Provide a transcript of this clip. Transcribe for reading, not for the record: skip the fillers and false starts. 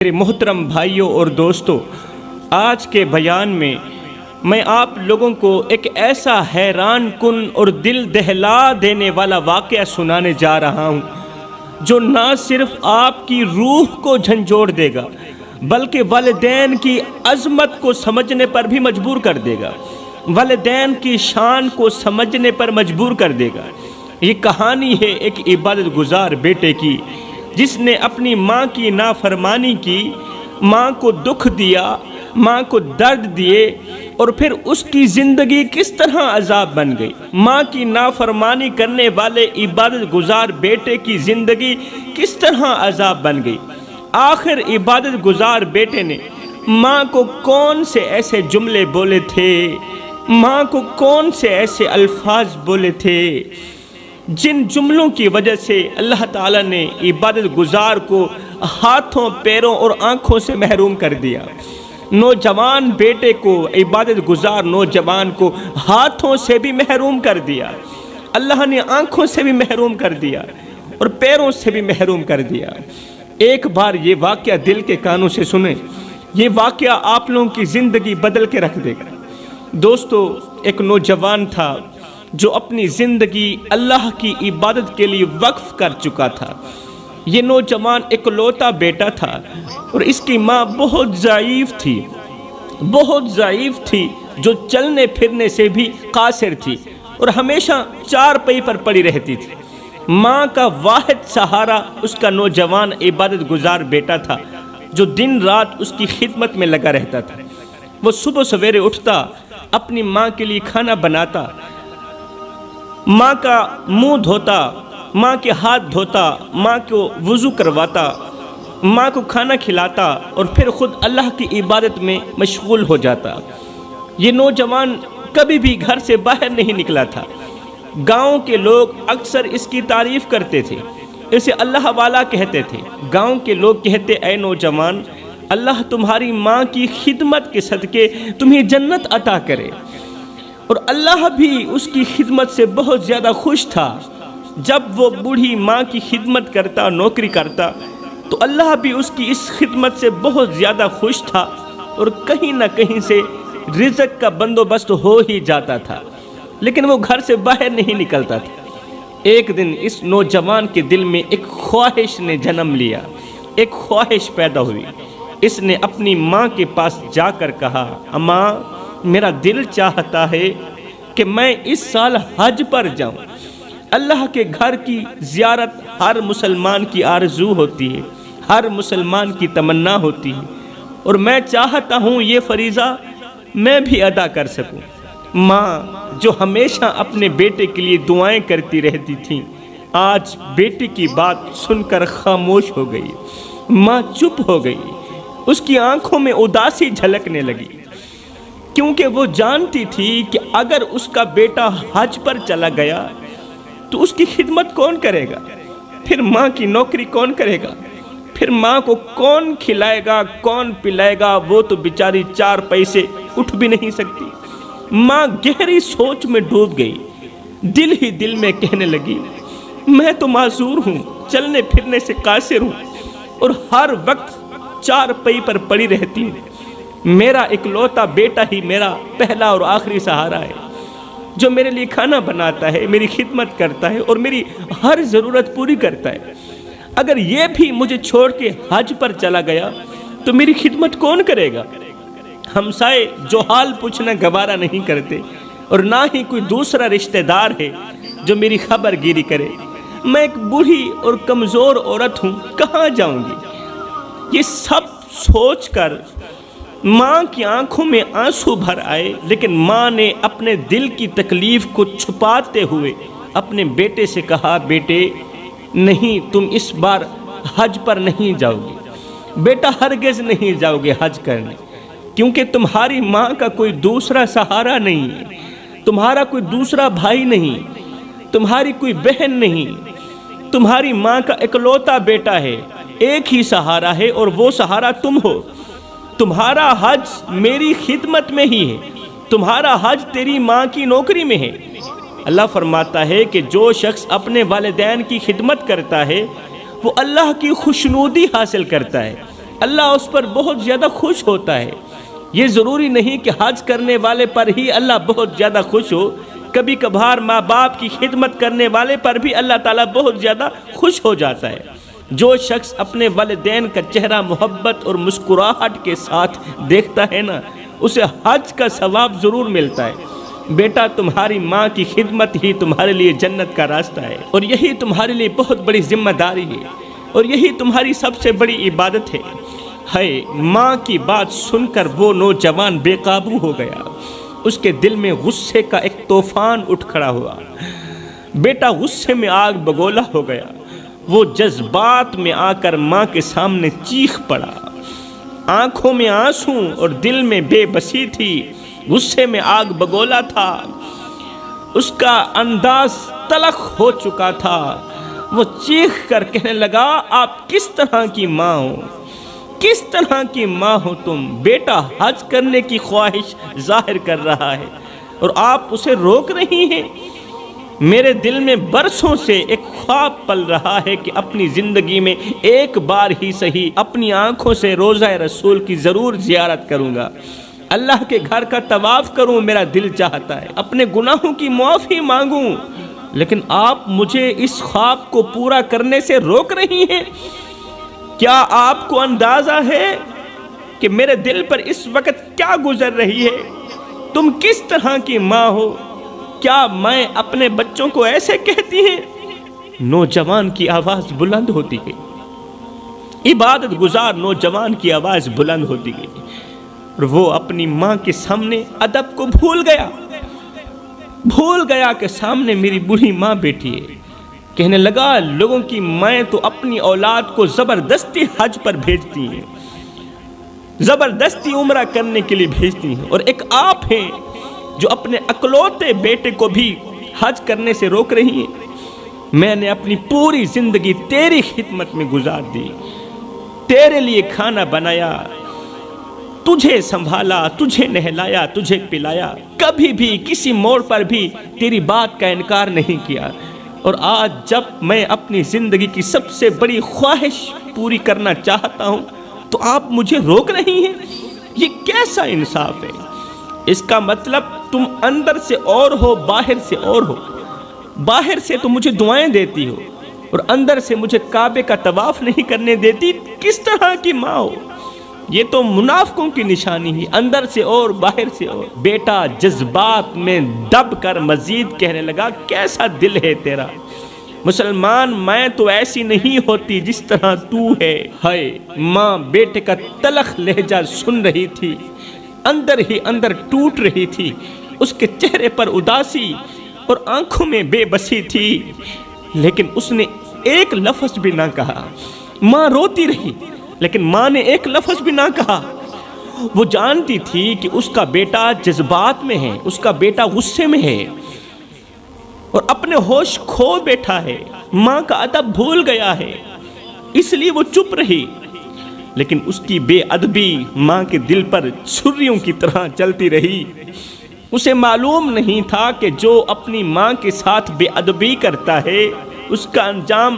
میرے محترم بھائیوں اور دوستوں، آج کے بیان میں آپ لوگوں کو ایک ایسا حیران کن اور دل دہلا دینے والا واقعہ سنانے جا رہا ہوں جو نہ صرف آپ کی روح کو جھنجھوڑ دے گا بلکہ والدین کی عظمت کو سمجھنے پر بھی مجبور کر دے گا، والدین کی شان کو سمجھنے پر مجبور کر دے گا۔ یہ کہانی ہے ایک عبادت گزار بیٹے کی جس نے اپنی ماں کی نافرمانی کی، ماں کو دکھ دیا، ماں کو درد دیے، اور پھر اس کی زندگی کس طرح عذاب بن گئی۔ ماں کی نافرمانی کرنے والے عبادت گزار بیٹے کی زندگی کس طرح عذاب بن گئی۔ آخر عبادت گزار بیٹے نے ماں کو کون سے ایسے جملے بولے تھے، ماں کو کون سے ایسے الفاظ بولے تھے جن جملوں کی وجہ سے اللہ تعالیٰ نے عبادت گزار کو ہاتھوں، پیروں اور آنکھوں سے محروم کر دیا۔ نوجوان بیٹے کو، عبادت گزار نوجوان کو ہاتھوں سے بھی محروم کر دیا، اللہ نے آنکھوں سے بھی محروم کر دیا اور پیروں سے بھی محروم کر دیا۔ ایک بار یہ واقعہ دل کے کانوں سے سنیں، یہ واقعہ آپ لوگوں کی زندگی بدل کے رکھ دے گا۔ دوستو، ایک نوجوان تھا جو اپنی زندگی اللہ کی عبادت کے لیے وقف کر چکا تھا۔ یہ نوجوان اکلوتا بیٹا تھا اور اس کی ماں بہت ضعیف تھی جو چلنے پھرنے سے بھی قاصر تھی اور ہمیشہ چارپائی پر پڑی رہتی تھی۔ ماں کا واحد سہارا اس کا نوجوان عبادت گزار بیٹا تھا جو دن رات اس کی خدمت میں لگا رہتا تھا۔ وہ صبح سویرے اٹھتا، اپنی ماں کے لیے کھانا بناتا، ماں کا منہ دھوتا، ماں کے ہاتھ دھوتا، ماں کو وضو کرواتا، ماں کو کھانا کھلاتا اور پھر خود اللہ کی عبادت میں مشغول ہو جاتا۔ یہ نوجوان کبھی بھی گھر سے باہر نہیں نکلا تھا۔ گاؤں کے لوگ اکثر اس کی تعریف کرتے تھے، اسے اللہ والا کہتے تھے۔ گاؤں کے لوگ کہتے، اے نوجوان، اللہ تمہاری ماں کی خدمت کے صدقے تمہیں جنت عطا کرے۔ اور اللہ بھی اس کی خدمت سے بہت زیادہ خوش تھا۔ جب وہ بوڑھی ماں کی خدمت کرتا، نوکری کرتا، تو اللہ بھی اس کی اس خدمت سے بہت زیادہ خوش تھا اور کہیں نہ کہیں سے رزق کا بندوبست ہو ہی جاتا تھا، لیکن وہ گھر سے باہر نہیں نکلتا تھا۔ ایک دن اس نوجوان کے دل میں ایک خواہش نے جنم لیا، ایک خواہش پیدا ہوئی۔ اس نے اپنی ماں کے پاس جا کر کہا، اماں، میرا دل چاہتا ہے کہ میں اس سال حج پر جاؤں۔ اللہ کے گھر کی زیارت ہر مسلمان کی آرزو ہوتی ہے، ہر مسلمان کی تمنا ہوتی ہے، اور میں چاہتا ہوں یہ فریضہ میں بھی ادا کر سکوں۔ ماں جو ہمیشہ اپنے بیٹے کے لیے دعائیں کرتی رہتی تھی، آج بیٹے کی بات سن کر خاموش ہو گئی۔ ماں چپ ہو گئی، اس کی آنکھوں میں اداسی جھلکنے لگی، کیونکہ وہ جانتی تھی کہ اگر اس کا بیٹا حج پر چلا گیا تو اس کی خدمت کون کرے گا؟ پھر ماں کی نوکری کون کرے گا؟ پھر ماں کو کون کھلائے گا، کون پلائے گا؟ وہ تو بیچاری چار پیسے اٹھ بھی نہیں سکتی۔ ماں گہری سوچ میں ڈوب گئی، دل ہی دل میں کہنے لگی، میں تو معذور ہوں، چلنے پھرنے سے قاصر ہوں اور ہر وقت چار پئی پر پڑی رہتی ہوں۔ میرا اکلوتا بیٹا ہی میرا پہلا اور آخری سہارا ہے، جو میرے لیے کھانا بناتا ہے، میری خدمت کرتا ہے اور میری ہر ضرورت پوری کرتا ہے۔ اگر یہ بھی مجھے چھوڑ کے حج پر چلا گیا تو میری خدمت کون کرے گا؟ ہمسائے جو حال پوچھنا گوارا نہیں کرتے، اور نہ ہی کوئی دوسرا رشتہ دار ہے جو میری خبر گیری کرے۔ میں ایک بوڑھی اور کمزور عورت ہوں، کہاں جاؤں گی؟ یہ سب سوچ کر ماں کی آنکھوں میں آنسو بھر آئے، لیکن ماں نے اپنے دل کی تکلیف کو چھپاتے ہوئے اپنے بیٹے سے کہا، بیٹے نہیں، تم اس بار حج پر نہیں جاؤ گے بیٹا، ہرگز نہیں جاؤ گے حج کرنے، کیونکہ تمہاری ماں کا کوئی دوسرا سہارا نہیں ہے، تمہارا کوئی دوسرا بھائی نہیں، تمہاری کوئی بہن نہیں، تمہاری ماں کا اکلوتا بیٹا ہے، ایک ہی سہارا ہے اور وہ سہارا تم ہو۔ تمہارا حج میری خدمت میں ہی ہے، تمہارا حج تیری ماں کی نوکری میں ہے۔ اللہ فرماتا ہے کہ جو شخص اپنے والدین کی خدمت کرتا ہے وہ اللہ کی خوشنودی حاصل کرتا ہے، اللہ اس پر بہت زیادہ خوش ہوتا ہے۔ یہ ضروری نہیں کہ حج کرنے والے پر ہی اللہ بہت زیادہ خوش ہو، کبھی کبھار ماں باپ کی خدمت کرنے والے پر بھی اللہ تعالیٰ بہت زیادہ خوش ہو جاتا ہے۔ جو شخص اپنے والدین کا چہرہ محبت اور مسکراہٹ کے ساتھ دیکھتا ہے نا، اسے حج کا ثواب ضرور ملتا ہے۔ بیٹا، تمہاری ماں کی خدمت ہی تمہارے لیے جنت کا راستہ ہے، اور یہی تمہارے لیے بہت بڑی ذمہ داری ہے، اور یہی تمہاری سب سے بڑی عبادت ہے۔ ماں کی بات سن کر وہ نوجوان بے قابو ہو گیا۔ اس کے دل میں غصے کا ایک طوفان اٹھ کھڑا ہوا۔ بیٹا غصے میں آگ بگولا ہو گیا۔ وہ جذبات میں آ کر ماں کے سامنے چیخ پڑا۔ آنکھوں میں آنسو اور دل میں بے بسی تھی، غصے میں آگ بگولا تھا، اس کا انداز تلخ ہو چکا تھا۔ وہ چیخ کر کہنے لگا، آپ کس طرح کی ماں ہو؟ کس طرح کی ماں ہو تم؟ بیٹا حج کرنے کی خواہش ظاہر کر رہا ہے اور آپ اسے روک رہی ہیں۔ میرے دل میں برسوں سے ایک خواب پل رہا ہے کہ اپنی زندگی میں ایک بار ہی صحیح اپنی آنکھوں سے روضہ رسول کی ضرور زیارت کروں گا، اللہ کے گھر کا طواف کروں، میرا دل چاہتا ہے، اپنے گناہوں کی معافی مانگوں، لیکن آپ مجھے اس خواب کو پورا کرنے سے روک رہی ہیں۔ کیا آپ کو اندازہ ہے کہ میرے دل پر اس وقت کیا گزر رہی ہے؟ تم کس طرح کی ماں ہو؟ کیا میں اپنے بچوں کو ایسے کہتی ہیں؟ نوجوان کی آواز بلند ہوتی گئی، عبادت گزار نوجوان کی آواز بلند ہوتی گئی، اور وہ اپنی ماں کے سامنے ادب کو بھول گیا کہ سامنے میری بوڑھی ماں بیٹھی ہے۔ کہنے لگا، لوگوں کی مائیں تو اپنی اولاد کو زبردستی حج پر بھیجتی ہیں، زبردستی عمرہ کرنے کے لیے بھیجتی ہیں، اور ایک آپ ہیں جو اپنے اکلوتے بیٹے کو بھی حج کرنے سے روک رہی ہیں۔ میں نے اپنی پوری زندگی تیری خدمت میں گزار دی، تیرے لیے کھانا بنایا، تجھے سنبھالا، تجھے نہلایا، تجھے پلایا، کبھی بھی کسی موڑ پر بھی تیری بات کا انکار نہیں کیا، اور آج جب میں اپنی زندگی کی سب سے بڑی خواہش پوری کرنا چاہتا ہوں تو آپ مجھے روک رہی ہیں۔ یہ کیسا انصاف ہے؟ اس کا مطلب تم اندر سے اور ہو، باہر سے اور ہو۔ باہر سے تو مجھے دعائیں دیتی ہو اور اندر سے مجھے کعبے کا طواف نہیں کرنے دیتی۔ کس طرح کی ماں ہو؟ یہ تو منافقوں کی نشانی ہے، اندر سے اور باہر سے اور۔ بیٹا جذبات میں دب کر مزید کہنے لگا، کیسا دل ہے تیرا مسلمان، میں تو ایسی نہیں ہوتی جس طرح تو ہے۔ ماں بیٹے کا تلخ لہجہ سن رہی تھی، اندر ہی اندر ٹوٹ رہی تھی، اس کے چہرے پر اداسی اور آنکھوں میں بے بسی تھی، لیکن اس نے ایک لفظ بھی نہ کہا۔ ماں روتی رہی، لیکن ماں نے ایک لفظ بھی نہ کہا۔ وہ جانتی تھی کہ اس کا بیٹا جذبات میں ہے، اس کا بیٹا غصے میں ہے اور اپنے ہوش کھو بیٹھا ہے، ماں کا ادب بھول گیا ہے، اس لیے وہ چپ رہی۔ لیکن اس کی بے ادبی ماں کے دل پر چھریوں کی طرح چلتی رہی۔ اسے معلوم نہیں تھا کہ جو اپنی ماں کے ساتھ بے ادبی کرتا ہے اس کا انجام